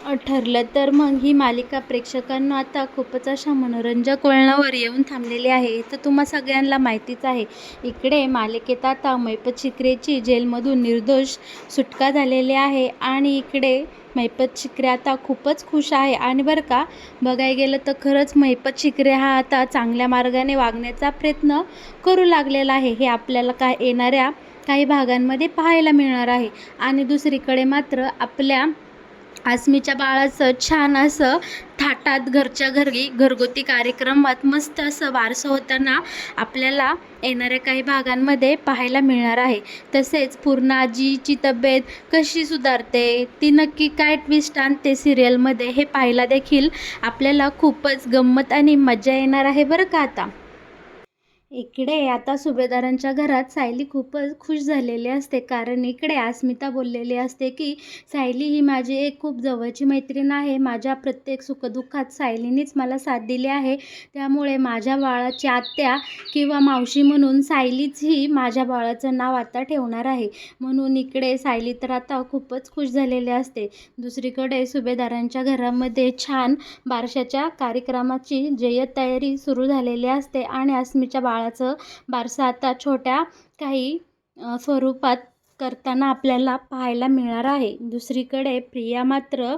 ठरलं तर मग ही मालिका प्रेक्षकांना आता खूपच अशा मनोरंजक वळणावर येऊन थांबलेली आहे. तर तुम्हा सगळ्यांना माहितीच आहे, इकडे मालिकेत आता मैपत शिक्रेची जेलमधून निर्दोष सुटका झालेली आहे आणि इकडे मैपत शिक्रे आता खूपच खुश आहे. आणि बरं का, बघायला गेलं तर खरंच मैपत शिक्रे हा आता चांगल्या मार्गाने वागण्याचा प्रयत्न करू लागलेला आहे, हे आपल्याला येणाऱ्या काही भागांमध्ये पाहायला मिळणार आहे. आणि दुसरीकडे मात्र आपल्या आसमीच्या बाळाचं छान असं थाटात घरच्या घरी घरगुती कार्यक्रमात मस्त असं बारसं होताना आपल्याला येणाऱ्या काही भागांमध्ये पाहायला मिळणार आहे. तसेच पूर्ण आजीची तब्येत कशी सुधारते, ती नक्की काय ट्विस्ट आणते सिरियलमध्ये, हे पाहायला देखील आपल्याला खूपच गंमत आणि मजा येणार आहे बरं का. आता इकडे आता सुभेदारांच्या घरात सायली खूपच खुश झालेली असते, कारण इकडे अस्मिता बोललेली असते की सायली ही माझी एक खूप जवळची मैत्रीण आहे. माझ्या प्रत्येक सुखदुःखात सायलीनेच मला साथ दिली आहे. त्यामुळे माझ्या बाळाची आत्या किंवा मावशी म्हणून सायलीच ही माझ्या बाळाचं नाव आता ठेवणार आहे. म्हणून इकडे सायली तर आता खूपच खुश झालेली असते. दुसरीकडे सुभेदारांच्या घरामध्ये छान बारशाच्या कार्यक्रमाची जय्यत तयारी सुरू झालेली असते आणि अस्मीच्या बाळाचं बारसं आता छोट्या काही स्वरूपात करताना आपल्याला पाहायला मिळणार आहे. दुसरीकडे प्रिया मात्र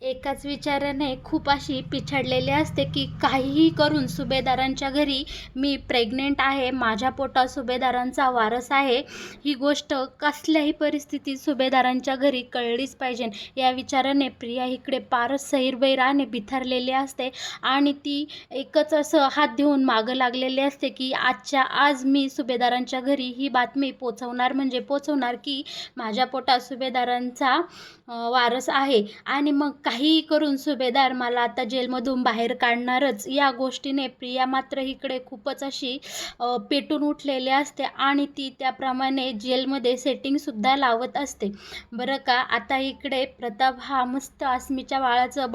एकाच विचाराने खूप अशी पिछाडलेली असते की काहीही करून सुभेदारांच्या घरी मी प्रेग्नेंट आहे, माझ्या पोटात सुभेदारांचा वारस आहे, ही गोष्ट कसल्याही परिस्थितीत सुभेदारांच्या घरी कळलीच पाहिजे, या विचाराने प्रिया इकडे पारच सैरवैराने बिथरलेली असते. आणि ती एकच असं हात देऊन मागं लागलेली असते की आजच्या आज मी सुभेदारांच्या घरी ही बातमी पोचवणार म्हणजे पोचवणार की माझ्या पोटात सुभेदारांचा वारस आहे. आणि मग काहीही करून सुभेदार मला आता जेलमधून बाहेर काढणारच, या गोष्टीने प्रिया मात्र इकडे खूपच अशी पेटून उठलेली असते आणि ती त्याप्रमाणे जेलमध्ये सेटिंगसुद्धा लावत असते बरं का. आता इकडे प्रताप हा मस्त अस्मीच्या बाळाचं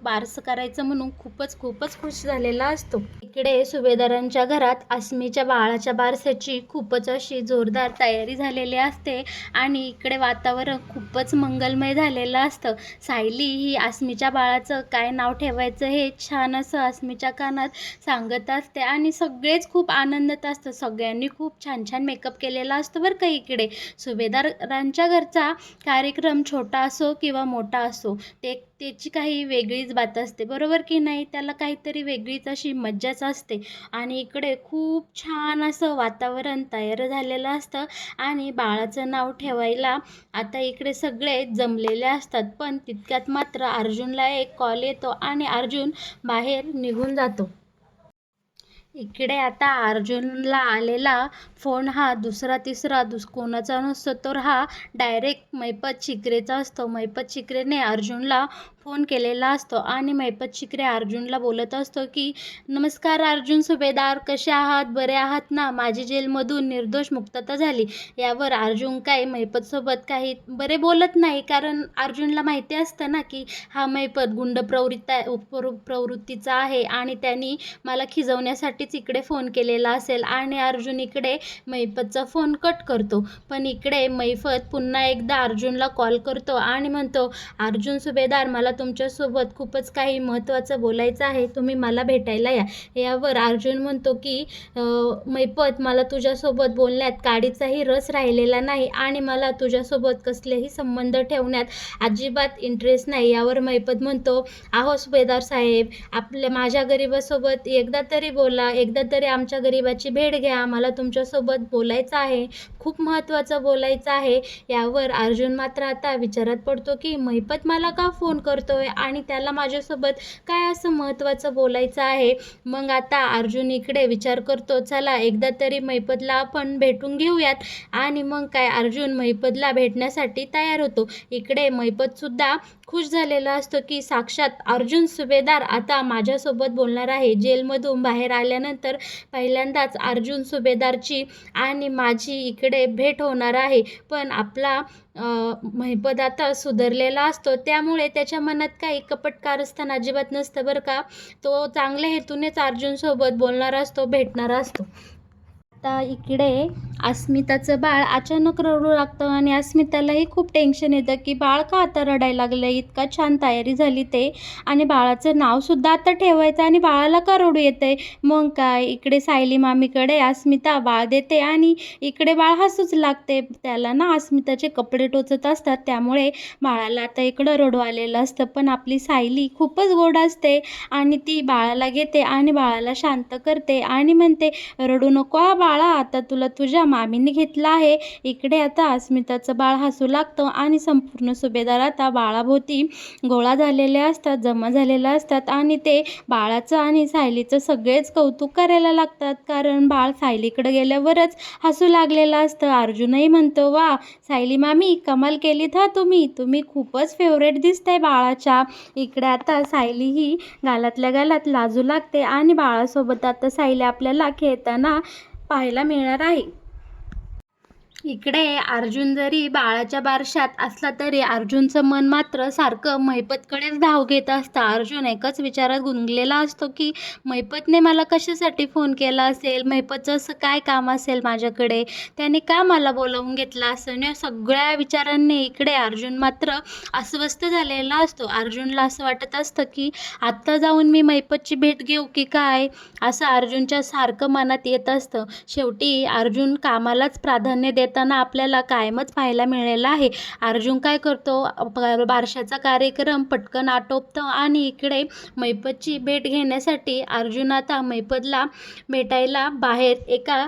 बारसं करायचं म्हणून खूपच खूपच खुश झालेला असतो. इकडे सुभेदारांच्या घरात अस्मीच्या बाळाच्या बारशाची खूपच अशी जोरदार तयारी झालेली असते आणि इकडे वातावरण खूपच मंगलमय झालेलं असतं. सायली ही अस्मीच्या बाळाचं काय नाव ठेवायचं हे छान असं अस्मीच्या कानात सांगत असते आणि सगळेच खूप आनंदात असतं. सगळ्यांनी खूप छान छान मेकअप केलेला असतो बरं का. इकडे सुभेदारांच्या घरचा कार्यक्रम छोटा असो किंवा मोठा असो, त्याची काही वेगळीच बात असते, बरोबर की नाही. त्याला काहीतरी वेगळीच अशी मज्जाच असते. आणि इकडे खूप छान असं वातावरण तयार झालेलं असतं आणि बाळाचं नाव ठेवायला आता इकडे सगळे जमलेले असतात. पण तितक्यात मात्र अर्जुनला एक कॉल येतो आणि अर्जुन बाहेर निघून जातो. इकडे आता अर्जुनला आलेला फोन हा दुसरा तिसरा कोणाचा नसतो, तर हा डायरेक्ट मैपत शिक्रेचा असतो. मैपत शिक्रेने अर्जुनला फोन केलेला असतो आणि मैपत शिक्रे अर्जुनला बोलत असतो की नमस्कार अर्जुन सुभेदार, कसे आहात, बरे आहात ना, माझी जेलमधून निर्दोष मुक्तता झाली. यावर अर्जुन काय मैपतसोबत काही बरे बोलत नाही, कारण अर्जुनला माहिती असतं ना की हा मैपत गुंड प्रवृत्तीचा आहे आणि त्यांनी मला खिजवण्यासाठीच इकडे फोन केलेला असेल. आणि अर्जुन इकडे मैपतचा फोन कट करतो. पण इकडे मैपत पुन्हा एकदा अर्जुनला कॉल करतो आणि म्हणतो अर्जुन सुभेदार, मला तुमच्यासोबत खूपच काही महत्त्वाचं बोलायचं आहे, तुम्ही मला भेटायला या. यावर अर्जुन म्हणतो की मैपत, मला तुझ्यासोबत बोलण्यात काडीचाही रस राहिलेला नाही आणि मला तुझ्यासोबत कसलेही संबंध ठेवण्यात अजिबात इंटरेस्ट नाही. यावर मैपत म्हणतो आहो सुभेदार साहेब, माझ्या गरीबासोबत एकदा तरी बोला, एकदा तरी आमच्या गरीबाची भेट घ्या, मला तुमच्यासोबत बोलायचं आहे, खूप महत्त्वाचं बोलायचं आहे. यावर अर्जुन मात्र आता विचारात पडतो की मैपत मला का फोन करतोय आणि त्याला माझ्यासोबत काय असं महत्त्वाचं बोलायचं आहे. मग आता अर्जुन इकडे विचार करतो, चला एकदा तरी मैपतला आपण भेटून घेऊयात. आणि मग काय अर्जुन मैपतला भेटण्यासाठी तयार होतो. इकडे मैपतसुद्धा खुश झालेला असतो की साक्षात अर्जुन सुभेदार आता माझ्यासोबत बोलणार आहे. जेलमधून बाहेर आल्यानंतर पहिल्यांदाच अर्जुन सुभेदारची आणि माझी इकडे भेट होणार आहे. पण आपला महिपत आता सुधारलेला असतो, त्यामुळे त्याच्या मनात काही कपट कारस्थान अजिबात नसतं बरं का. तो चांगल्या हेतूनेच अर्जुनसोबत बोलणार असतो, भेटणार असतो. आता इकडे अस्मिताचं बाळ अचानक रडू लागतं आणि अस्मितालाही खूप टेन्शन येतं की बाळ का आता रडायला लागलं. इतका छान तयारी झाली ते, आणि बाळाचं नावसुद्धा आता ठेवायचं आणि बाळाला का रडू येतंय. मग काय, इकडे सायली मामीकडे अस्मिता बाळ देते आणि इकडे बाळ हसूच लागते. त्याला ना अस्मिताचे कपडे टोचत असतात, त्यामुळे बाळाला आता इकडं रडू आलेलं असतं. पण आपली सायली खूपच गोड असते आणि ती बाळाला घेते आणि बाळाला शांत करते आणि म्हणते, रडू नको हा बाळा, आता तुला तुझ्या मामीने घेतलं आहे. इकडे आता अस्मिताचं बाळ हसू लागतं आणि संपूर्ण सुभेदार आता बाळाभोवती गोळा झालेले असतात, जमा झालेले असतात आणि ते बाळाचं आणि सायलीचं सगळेच कौतुक करायला लागतात. कारण बाळ सायलीकडे गेल्यावरच हसू लागलेलं असतं. अर्जुनही म्हणतो, वा सायली मामी, कमाल केलीत हा तुम्ही खूपच फेवरेट दिसताय बाळाच्या. इकडे आता सायली ही गालातल्या गालात लाजू लागते आणि बाळासोबत आता सायली आपल्याला खेळताना पाहायला मिळणार आहे. इकडे अर्जुन जरी बाळाच्या बारशात असला तरी अर्जुनचं मन मात्र सारखं महिपतकडेच धाव घेत असतं. अर्जुन एकच विचारात गुंगलेला असतो की महिपतने मला कशासाठी फोन केला असेल, महिपतचं असं काय काम असेल माझ्याकडे, त्याने का मला बोलावून घेतलं असेल. या सगळ्या विचारांनी इकडे अर्जुन मात्र अस्वस्थ झालेला असतो. अर्जुनला असं वाटत असतं की आत्ता जाऊन मी महिपतची भेट घेऊ की काय, असं अर्जुनच्या सारखं मनात येत असतं. शेवटी अर्जुन कामालाच प्राधान्य देताना आपल्याला कायमच पाहायला मिळालेलं आहे. अर्जुन काय करतो, बारशाचा कार्यक्रम पटकन आटोपतो आणि इकडे महिपतची भेट घेण्यासाठी अर्जुन आता महिपतला भेटायला बाहेर एका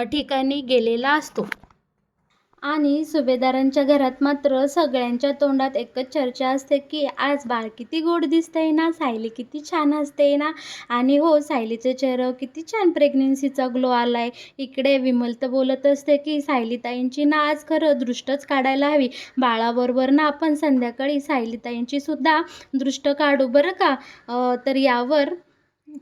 ठिकाणी गेलेला असतो. आणि सुभेदारांच्या घरात मात्र सगळ्यांच्या तोंडात एकच चर्चा असते की आज बाळ किती गोड दिसतंय ना, सायली किती छान हसते ना, आणि हो सायलीच्या चेहऱ्यावर किती छान प्रेग्नेन्सीचा ग्लो आलाय. इकडे विमल तर बोलत असते की सायलीताईंची ना आज खरं दृष्टच काढायला हवी. बाळाबरोबर ना आपण संध्याकाळी सायलीताईंची सुद्धा दृष्ट काढू बरं का. तर यावर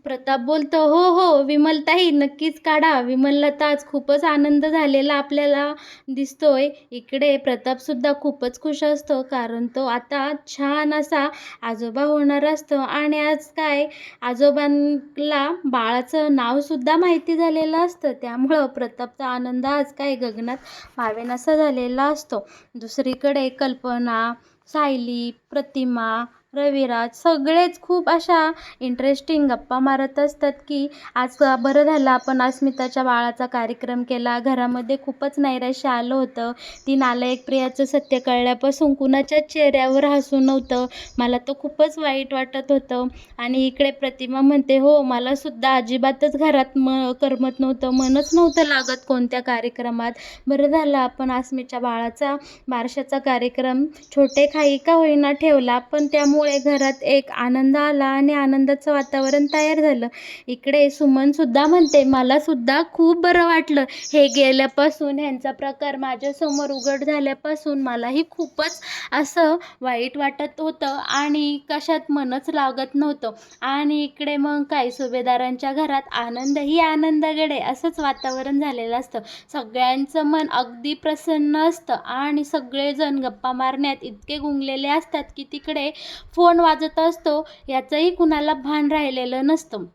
प्रताप बोलतो, हो हो विमलताई, नक्कीच काढा. विमलला तर आज खूपच आनंद झालेला आपल्याला दिसतोय. इकडे प्रतापसुद्धा खूपच खुश असतो, कारण तो आता छान असा आजोबा होणार असतो आणि आज काय, आजोबांना बाळाचं नावसुद्धा माहिती झालेलं असतं. त्यामुळं प्रतापचा आनंद आज काय गगनात मावेनासा झालेला असतो. दुसरीकडे कल्पना, सायली, प्रतिमा, रविराज सगळेच खूप अशा इंटरेस्टिंग गप्पा मारत असतात की आज बरं झालं आपण अस्मिताच्या बाळाचा कार्यक्रम केला. घरामध्ये खूपच नैराश्य आलं होतं. ती नालायक प्रियाचं सत्य कळल्यापासून कुणाच्याच चेहऱ्यावर हसू नव्हतं. मला तर खूपच वाईट वाटत होतं. आणि इकडे प्रतिमा म्हणते, हो मलासुद्धा अजिबातच घरात करमत नव्हतं, मनच नव्हतं लागत कोणत्या कार्यक्रमात. बरं झालं आपण अस्मिताच्या बाळाचा बारशाचा कार्यक्रम छोटे खाई का होईना ठेवला, पण त्यामुळे घरात एक आनंद आला आणि आनंदाचं वातावरण तयार झालं. इकडे सुमनसुद्धा म्हणते, मलासुद्धा खूप बरं वाटलं हे गेल्यापासून, ह्यांचा प्रकार माझ्यासमोर उघड झाल्यापासून मलाही खूपच असं वाईट वाटत होतं आणि कशात मनच लागत नव्हतं. आणि इकडे मग काय, सुभेदारांच्या घरात आनंदही आनंदाकडे असंच वातावरण झालेलं असतं. सगळ्यांचं मन अगदी प्रसन्न असतं आणि सगळेजण गप्पा मारण्यात इतके गुंगलेले असतात की तिकडे फोन वाजत असतो याचंही कुणाला भान राहिलेलं नसतं.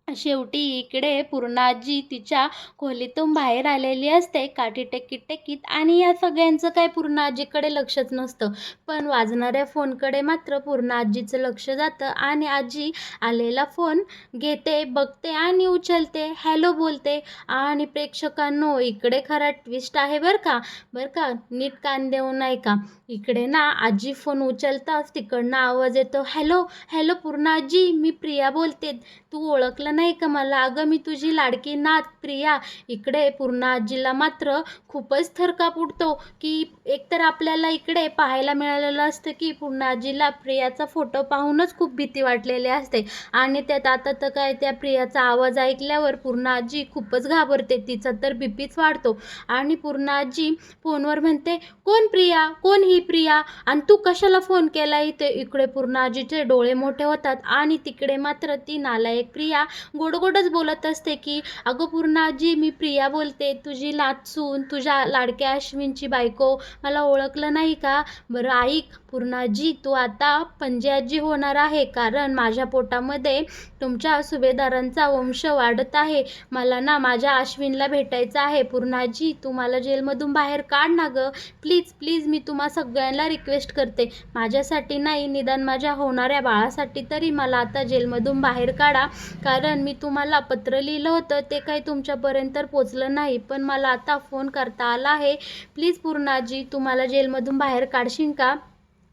शेवटी इकडे पूर्णाजी तिच्या खोलीतून बाहेर आलेली असते, काठी टेकीत टेकीत, आणि या सगळ्यांचं काय पूर्णाजीकडे लक्षच नसतं. पण वाजणाऱ्या फोनकडे मात्र पूर्णाजीचं लक्ष जातं आणि आजी आलेला फोन घेते, बघते आणि उचलते, हॅलो बोलते. आणि प्रेक्षकांनो, इकडे खरा ट्विस्ट आहे बरं का, नीट कान देऊन ऐका. इकडे ना आजी फोन उचलताच तिकडनं आवाज येतो, हॅलो हॅलो पूर्णाजी, मी प्रिया बोलते, तू ओळखलं नाही का मला? अगं मी तुझी लाडकी नात प्रिया. इकडे पूर्णा आजीला मात्र खूपच थरकाप उडतो की एकतर आपल्याला इकडे पाहायला मिळालेलं असतं की पूर्णा आजीला प्रियाचा फोटो पाहूनच खूप भीती वाटलेली असते आणि त्यात आता तर काय त्या प्रियाचा आवाज ऐकल्यावर पूर्णा आजी खूपच घाबरते. तिचा तर बीपीच वाढतो आणि पूर्णा आजी फोनवर म्हणते, कोण प्रिया? कोण ही प्रिया? आणि तू कशाला फोन केला इथे? इकडे पूर्णा आजीचे डोळे मोठे होतात आणि तिकडे मात्र ती नालायक प्रिया गोडगोडच बोलत असते की अगं पूर्णा आजी, मी प्रिया बोलते, तुझी सून, तुझ्या लाडक्या अश्विनची बायको. मला ओळखलं नाही का? बरं ऐक पूर्णा आजी, तू आता पंजे आजी होणार आहे कारण माझ्या पोटामध्ये तुमच्या सुभेदारांचा वंश वाढत आहे. मला ना माझ्या अश्विनला भेटायचं आहे. पूर्णा आजी, तू मला जेलमधून बाहेर काढ ना गं. प्लीज प्लीज, मी तुम्हा सगळ्यांना रिक्वेस्ट करते. माझ्यासाठी नाही, निदान माझ्या होणाऱ्या बाळासाठी तरी मला आता जेलमधून बाहेर काढा. कारण मी तुम्हाला पत्र लिहिलं होतं ते काही तुमच्यापर्यंत पोचलं नाही, पण मला आता फोन करता आला आहे. प्लीज पूर्णा आजी, तू मला जेलमधून बाहेर काढशील का?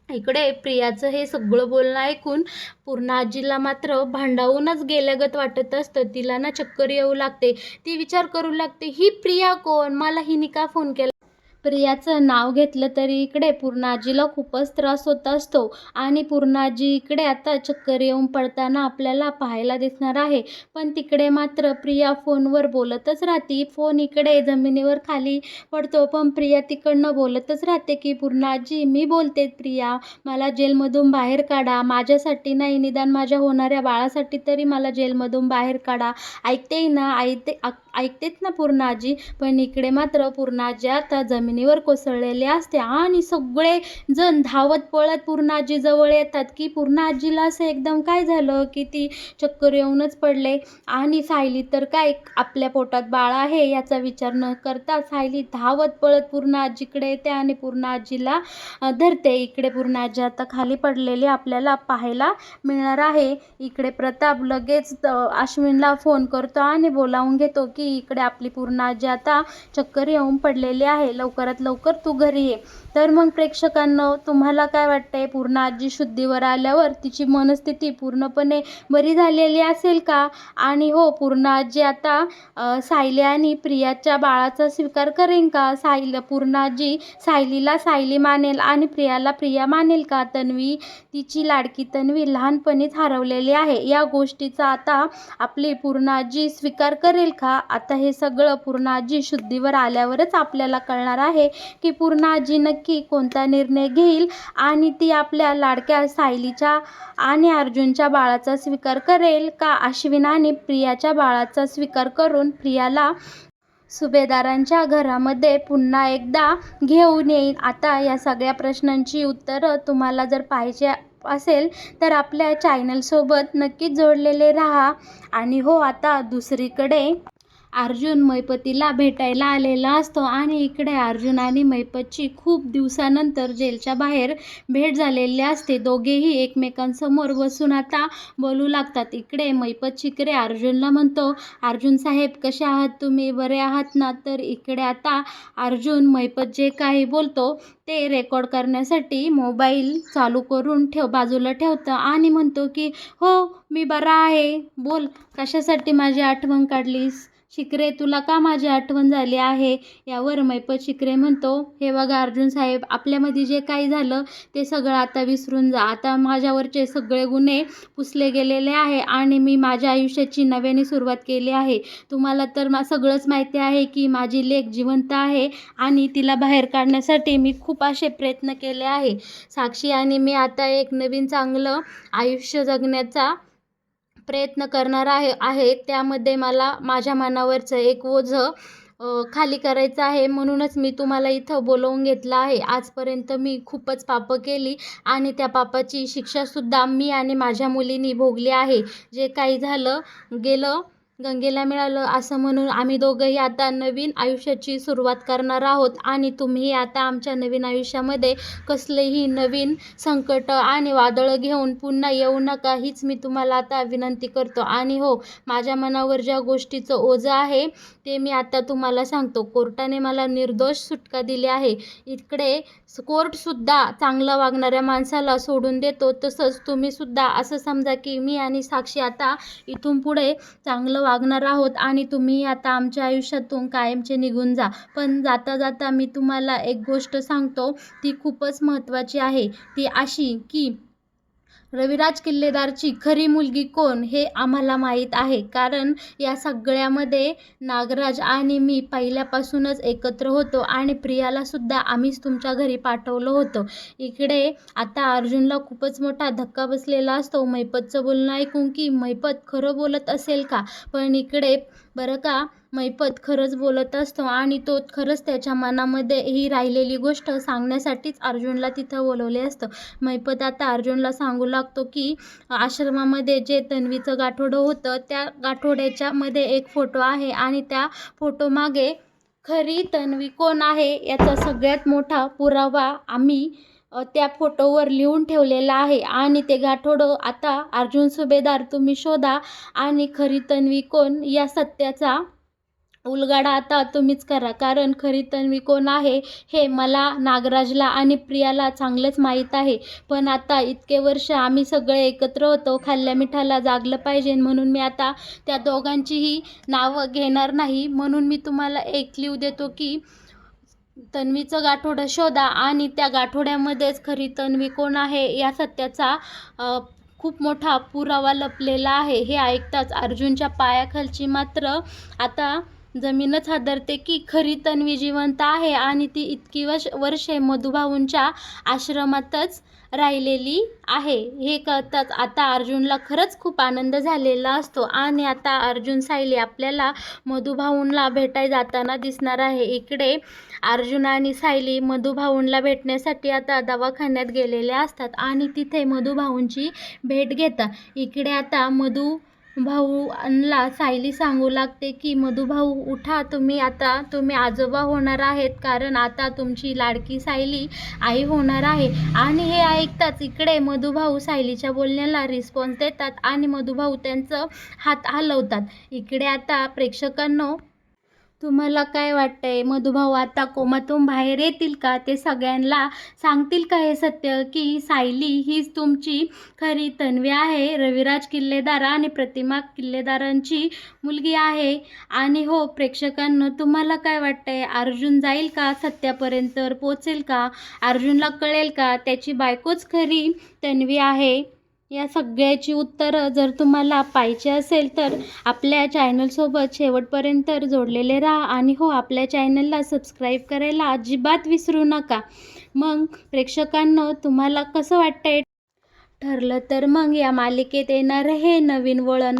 इकडे प्रियाचं हे सगळं बोलणं ऐकून पूर्णा आजीला मात्र भांडावूनच गेल्यागत वाटत असतं. तिला ना चक्कर येऊ लागते. ती विचार करू लागते, ही प्रिया कोण? मला हिने का फोन केला? प्रियाचं नाव घेतलं तरी इकडे पूर्णा आजीला खूपच त्रास होत असतो आणि पूर्णा आजी इकडे आता चक्कर येऊन पडताना आपल्याला पाहायला दिसणार आहे. पण तिकडे मात्र प्रिया फोनवर बोलतच राहते. फोन इकडे जमिनीवर खाली पडतो पण प्रिया तिकडनं बोलतच राहते की पूर्णा आजी, मी बोलते प्रिया, मला जेलमधून बाहेर काढा. माझ्यासाठी नाही, निदान माझ्या होणाऱ्या बाळासाठी तरी मला जेलमधून बाहेर काढा. ऐकतेय ना? ऐकतेच ना पूर्णा आजी? पण इकडे मात्र पूर्णा आजी आता जमिनीवर कोसळलेले असते आणि सगळे जण धावत पळत पूर्णा आजी जवळ येतात की पूर्णा आजीला असं एकदम काय झालं की ती चक्कर येऊनच पडले. आणि सायली तर काय, आपल्या पोटात बाळ आहे याचा विचार न करता सायली धावत पळत पूर्णा आजीकडे येते आणि पूर्णा आजीला धरते. इकडे पूर्णा आजी आता खाली पडलेली आपल्याला पाहायला मिळणार आहे. इकडे प्रताप लगेच अश्विनला फोन करतो आणि बोलावून घेतो की इकडे आपली पूर्णा आजी आता चक्कर येऊन पडलेली आहे, लवकरात लवकर तू घरी ये. तर मग प्रेक्षकांनो, तुम्हाला काय वाटतंय? पूर्णा आजी शुद्धीवर आल्यावर तिची मनस्थिती पूर्णपणे बरी झालेली असेल का? आणि हो, पूर्णा आजी आता सायली आणि प्रियाच्या बाळाचा स्वीकार करेन का? पूर्णा आजी सायलीला सायली मानेल आणि प्रियाला प्रिया मानेल का? तिची लाडकी तन्वी लहानपणीच हरवलेली आहे, या गोष्टीचा आता आपली पूर्णा आजी स्वीकार करेल का? आता हे सगळं पूर्णा आजी शुद्धीवर आल्यावरच आपल्याला कळणार आहे की पूर्णा आजी नक्की कोणता निर्णय घेईल आणि ती आपल्या लाडक्या सायलीच्या आणि अर्जुनच्या बाळाचा स्वीकार करेल का अश्विन आणि प्रियाच्या बाळाचा स्वीकार करून प्रियाला सुभेदारांच्या घरामध्ये पुन्हा एकदा घेऊन येईल. आता या सगळ्या प्रश्नांची उत्तरं तुम्हाला जर पाहिजे असेल तर आपल्या चॅनलसोबत नक्कीच जोडलेले राहा. आणि हो, आता दुसरीकडे अर्जुन मैपतीला भेटायला आलेला असतो आणि इकडे अर्जुन आणि मैपतची खूप दिवसानंतर जेलच्या बाहेर भेट झालेली असते. दोघेही एकमेकांसमोर बसून आता बोलू लागतात. इकडे मैपत शिकरे अर्जुनला म्हणतो, अर्जुन साहेब, कसे आहात तुम्ही? बरे आहात ना? तर इकडे आता अर्जुन मैपत जे काही बोलतो ते रेकॉर्ड करण्यासाठी मोबाईल चालू करून बाजूला ठेवतं आणि म्हणतो की हो, मी बरा आहे. बोल, कशासाठी माझी आठवण काढलीस? शिकरे, तुला का माझी आठवण झाली आहे? यावर मैपत शिकरे म्हणतो, हे बघा अर्जुन साहेब, आपल्यामध्ये जे काही झालं ते सगळं आता विसरून जा. आता माझ्यावरचे सगळे गुन्हे पुसले गेलेले आहे आणि मी माझ्या आयुष्याची नव्याने सुरुवात केली आहे. तुम्हाला तर सगळंच माहिती आहे की माझी लेक जिवंत आहे आणि तिला बाहेर काढण्यासाठी मी खूप असे प्रयत्न केले आहे. साक्षी आणि मी आता एक नवीन चांगलं आयुष्य जगण्याचा प्रयत्न करणार आहे. त्यामध्ये मला माझ्या मनावरचं एक ओझं खाली करायचं आहे. म्हणूनच मी तुम्हाला इथं बोलवून घेतलं आहे. आजपर्यंत मी खूपच पापं केली आणि त्या पापाची शिक्षासुद्धा मी आणि माझ्या मुलींनी भोगली आहे. जे काही झालं गेलं गंगेला मिळालं असं म्हणून आम्ही दोघंही आता नवीन आयुष्याची सुरुवात करणार आहोत आणि तुम्ही आता आमच्या नवीन आयुष्यामध्ये कसलेही नवीन संकट आणि वादळं घेऊन पुन्हा येऊ नका, हीच मी तुम्हाला आता विनंती करतो. आणि हो, माझ्या मनावर ज्या गोष्टीचं ओझं आहे ते मी आता तुम्हाला सांगतो. कोर्टाने मला निर्दोष सुटका दिली आहे. इकडे कोर्टसुद्धा चांगलं वागणाऱ्या माणसाला सोडून देतो, तसंच तुम्हीसुद्धा असं समजा की मी आणि साक्षी आता इथून पुढे चांगलं वागणार आहोत आणि तुम्ही आता आमच्या आयुष्यातून कायमचे निघून जा. पण जाता जाता मी तुम्हाला एक गोष्ट सांगतो, ती खूपच महत्त्वाची आहे. ती अशी की रविराज किल्लेदारची खरी मुलगी कोण हे आम्हाला माहीत आहे, कारण या सगळ्यामध्ये नागराज आणि मी पहिल्यापासूनच एकत्र होतो आणि प्रियालासुद्धा आम्हीच तुमच्या घरी पाठवलं होतं. इकडे आता अर्जुनला खूपच मोठा धक्का बसलेला असतो मैपतचं बोलणं ऐकून की मैपत खरं बोलत असेल का, पण इकडे बरं का मैपत खरंच बोलत असतो आणि तो खरंच त्याच्या मनामध्ये ही राहिलेली गोष्ट सांगण्यासाठीच अर्जुनला तिथं बोलवले असतं. मैपत आता अर्जुनला सांगू लागतो की आश्रमामध्ये जे तन्वीचं गाठोडं होतं त्या गाठोड्याच्या मध्ये एक फोटो आहे आणि त्या फोटोमागे खरी तन्वी कोण आहे याचा सगळ्यात मोठा पुरावा आम्ही त्या फोटोवर लिहून ठेवलेला आहे. आणि ते गाठोडं आता अर्जुन सुभेदार तुम्ही शोधा आणि खरी तन्वी कोण या सत्याचा उलगडा आता तुम्हीच करा, कारण खरी तन्वी कोण आहे हे मला, नागराजला आणि प्रियाला चांगलंच माहीत आहे. पण आता इतके वर्ष आम्ही सगळे एकत्र होतो, खाल्ल्या मिठाला जागलं पाहिजे म्हणून मी आता त्या दोघांचीही नावं घेणार नाही. म्हणून मी तुम्हाला एक क्ल्यू देतो की तन्वीचं गाठोडं शोधा आणि त्या गाठोड्यामध्येच खरी तन्वी कोण आहे या सत्याचा खूप मोठा पुरावा लपलेला आहे. हे ऐकताच अर्जुनच्या पायाखालची मात्र आता जमीनच हादरते की खरी तन्वी जिवंत आहे आणि ती इतकी वर्षे मधुभाऊंच्या आश्रमातच राहिलेली आहे. हे कळताच आता अर्जुनला खरंच खूप आनंद झालेला असतो आणि आता अर्जुन सायली आपल्याला मधुभाऊंना भेटायला जाताना दिसणार आहे. इकडे अर्जुन आणि सायली मधुभाऊंना भेटण्यासाठी आता दवाखान्यात गेलेले असतात आणि तिथे मधुभाऊंची भेट घेतात. इकडे आता मधुभाऊंना सायली सांगू लागते की मधुभाऊ उठा, तुम्ही आजोबा होणार आहेत, कारण आता तुमची लाडकी सायली आई होणार आहे. आणि हे ऐकताच इकडे मधुभाऊ सायलीच्या बोलण्याला रिस्पॉन्स देतात आणि मधुभाऊ त्यांचं हात हलवतात. इकडे आता प्रेक्षकांनो, तुम्हाला काय वाटतंय, मधुभाऊ आता कोमातून बाहेर येतील का, ते सगळ्यांना सांगतील का हे सत्य की सायली हीच तुमची खरी तन्वी आहे, रविराज किल्लेदार आणि प्रतिमा किल्लेदारांची मुलगी आहे? आणि हो प्रेक्षकांनो, तुम्हाला काय वाटतंय, अर्जुन जाईल का सत्यापर्यंत, पोचेल का, अर्जुनला कळेल का त्याची बायकोच खरी तन्वी आहे? या सगळ्याची उत्तरं जर तुम्हाला पाहिजे असेल तर आपल्या चॅनलसोबत शेवटपर्यंत जोडलेले राहा आणि हो, आपल्या चॅनलला सबस्क्राईब करायला अजिबात विसरू नका. मग प्रेक्षकांनो, तुम्हाला कसं वाटतंय? ठरलं तर मग या मालिकेत येणारं हे नवीन वळण